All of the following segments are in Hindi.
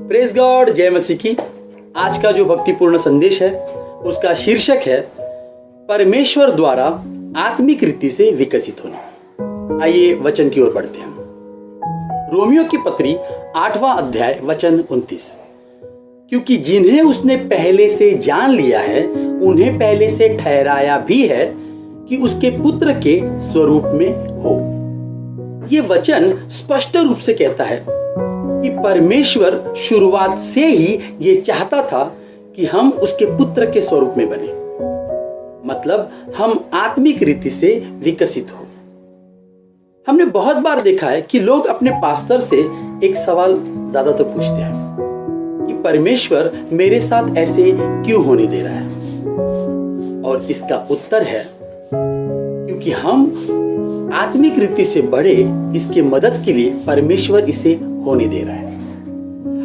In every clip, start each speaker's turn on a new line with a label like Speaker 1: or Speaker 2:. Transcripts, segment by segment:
Speaker 1: प्रेज गॉड, जय मसीह की। आज का जो भक्तिपूर्ण संदेश है उसका शीर्षक है परमेश्वर द्वारा आत्मिक रीति से विकसित होना। आइए वचन की ओर बढ़ते हैं। रोमियो की पत्री 8वां अध्याय वचन 29। क्योंकि जिन्हें उसने पहले से जान लिया है उन्हें पहले से ठहराया भी है कि उसके पुत्र के स्वरूप में हो। ये वचन स्पष्ट रूप से कहता है कि परमेश्वर शुरुआत से ही ये चाहता था कि हम उसके पुत्र के स्वरूप में बने, मतलब हम आत्मिक रीति से विकसित हो। हमने बहुत बार देखा है कि लोग अपने पास्टर से एक सवाल ज्यादातर पूछते हैं कि परमेश्वर मेरे साथ ऐसे क्यों होने दे रहा है, और इसका उत्तर है क्योंकि हम आत्मिक रीति से बढ़े, इसके मदद के लिए परमेश्वर इसे होने दे रहा है।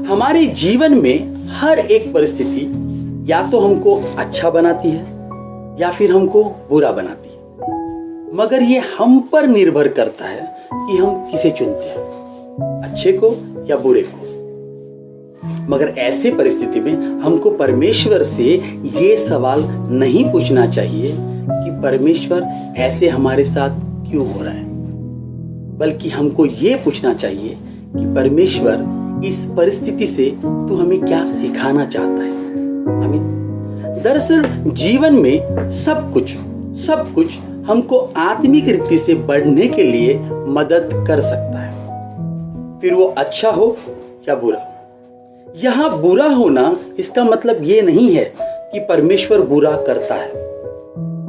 Speaker 1: हमारे जीवन में हर एक परिस्थिति या तो हमको अच्छा बनाती है या फिर हमको बुरा बनाती है, मगर ये हम पर निर्भर करता है कि हम किसे चुनते हैं, अच्छे को या बुरे को। मगर ऐसे परिस्थिति में हमको परमेश्वर से ये सवाल नहीं पूछना चाहिए कि परमेश्वर ऐसे हमारे साथ क्यों हो रहा है, बल्कि हमको ये पूछना चाहिए कि परमेश्वर इस परिस्थिति से तू हमें क्या सिखाना चाहता है। आमीन। दरअसल जीवन में सब कुछ हमको आत्मिक रीति से बढ़ने के लिए मदद कर सकता है, फिर वो अच्छा हो या बुरा। यहां बुरा होना इसका मतलब ये नहीं है कि परमेश्वर बुरा करता है,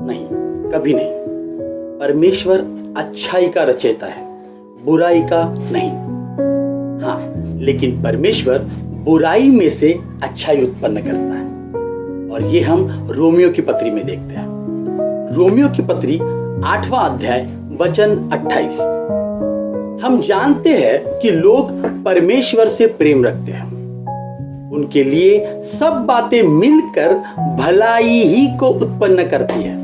Speaker 1: नहीं, कभी नहीं। परमेश्वर अच्छाई का रचयिता है, बुराई का नहीं। हाँ, लेकिन परमेश्वर बुराई में से अच्छाई उत्पन्न करता है, और ये हम रोमियो की पत्री में देखते हैं। रोमियो की पत्री 8वां अध्याय वचन 28। हम जानते हैं कि लोग परमेश्वर से प्रेम रखते हैं, उनके लिए सब बातें मिलकर भलाई ही को उत्पन्न करती है,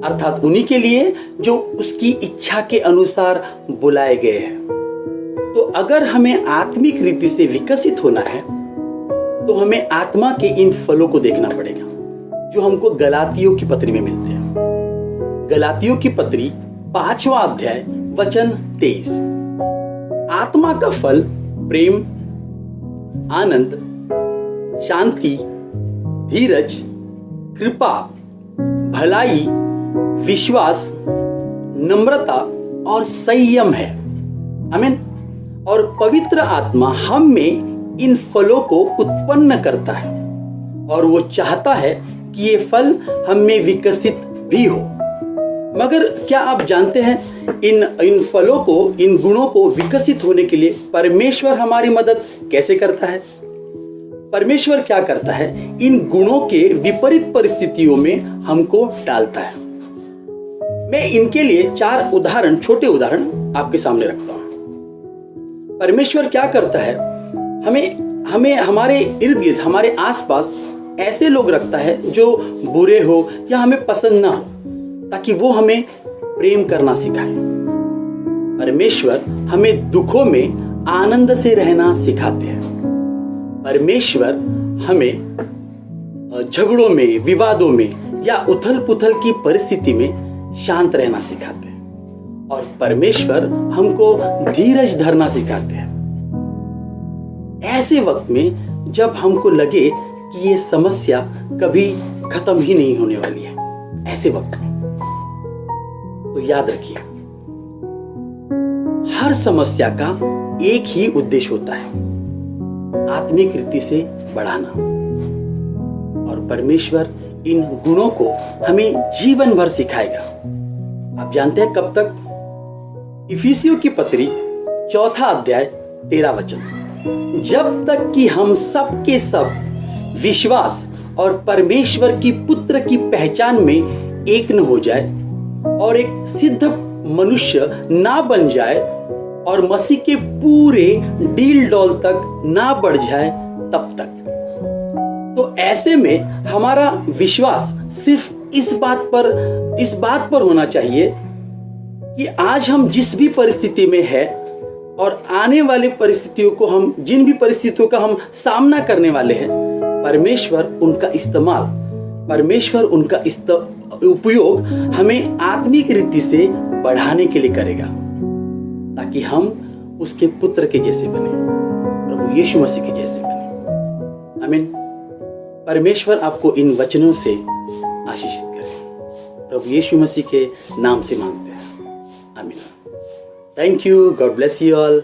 Speaker 1: अर्थात उन्हीं के लिए जो उसकी इच्छा के अनुसार बुलाए गए हैं। तो अगर हमें आत्मिक रीति से विकसित होना है तो हमें आत्मा के इन फलों को देखना पड़ेगा जो हमको गलातियों की पत्री में मिलते हैं। गलातियों की पत्री 5वां अध्याय वचन 23। आत्मा का फल प्रेम, आनंद, शांति, धीरज, कृपा, भलाई, विश्वास, नम्रता और संयम है। आमीन। और पवित्र आत्मा हम में इन फलों को उत्पन्न करता है, और वो चाहता है कि ये फल हम में विकसित भी हो। मगर क्या आप जानते हैं इन फलों को, इन गुणों को विकसित होने के लिए परमेश्वर हमारी मदद कैसे करता है? परमेश्वर क्या करता है, इन गुणों के विपरीत परिस्थितियों में हमको डालता है। मैं इनके लिए 4 छोटे उदाहरण आपके सामने रखता हूं। परमेश्वर क्या करता है, हमें हमारे इर्द गिर्द, हमारे आसपास ऐसे लोग रखता है जो बुरे हो या हमें पसंद ना हो, ताकि वो हमें प्रेम करना सिखाए। परमेश्वर हमें दुखों में आनंद से रहना सिखाते हैं। परमेश्वर हमें झगड़ों में, विवादों में या उथल पुथल की परिस्थिति में शांत रहना सिखाते हैं, और परमेश्वर हमको धीरज धरना सिखाते हैं। ऐसे वक्त में जब हमको लगे कि ये समस्या कभी खत्म ही नहीं होने वाली है, ऐसे वक्त में तो याद रखिए, हर समस्या का एक ही उद्देश्य होता है, आत्मिक रीति से बढ़ाना। और परमेश्वर इन गुणों को हमें जीवन भर सिखाएगा। आप जानते हैं कब तक? इफिसियों की पत्री 4वां अध्याय 13 वचन। जब तक कि हम सब के सब विश्वास और परमेश्वर की पुत्र की पहचान में एक न हो जाए और एक सिद्ध मनुष्य ना बन जाए और मसीह के पूरे डील डॉल तक ना बढ़ जाए, तब तक। तो ऐसे में हमारा विश्वास सिर्फ इस बात पर होना चाहिए कि आज हम जिस भी परिस्थिति में है और आने वाले परिस्थितियों को हम जिन भी परिस्थितियों का हम सामना करने वाले हैं, परमेश्वर उनका उपयोग हमें आत्मिक रीति से बढ़ाने के लिए करेगा, ताकि हम उसके पुत्र के जैसे बने, प्रभु यीशु मसीह के जैसे बने। आमीन। परमेश्वर आपको इन वचनों से आशीषित करे। प्रभु यीशु मसीह के नाम से मांगते हैं। आमीन। Thank you. God bless you all.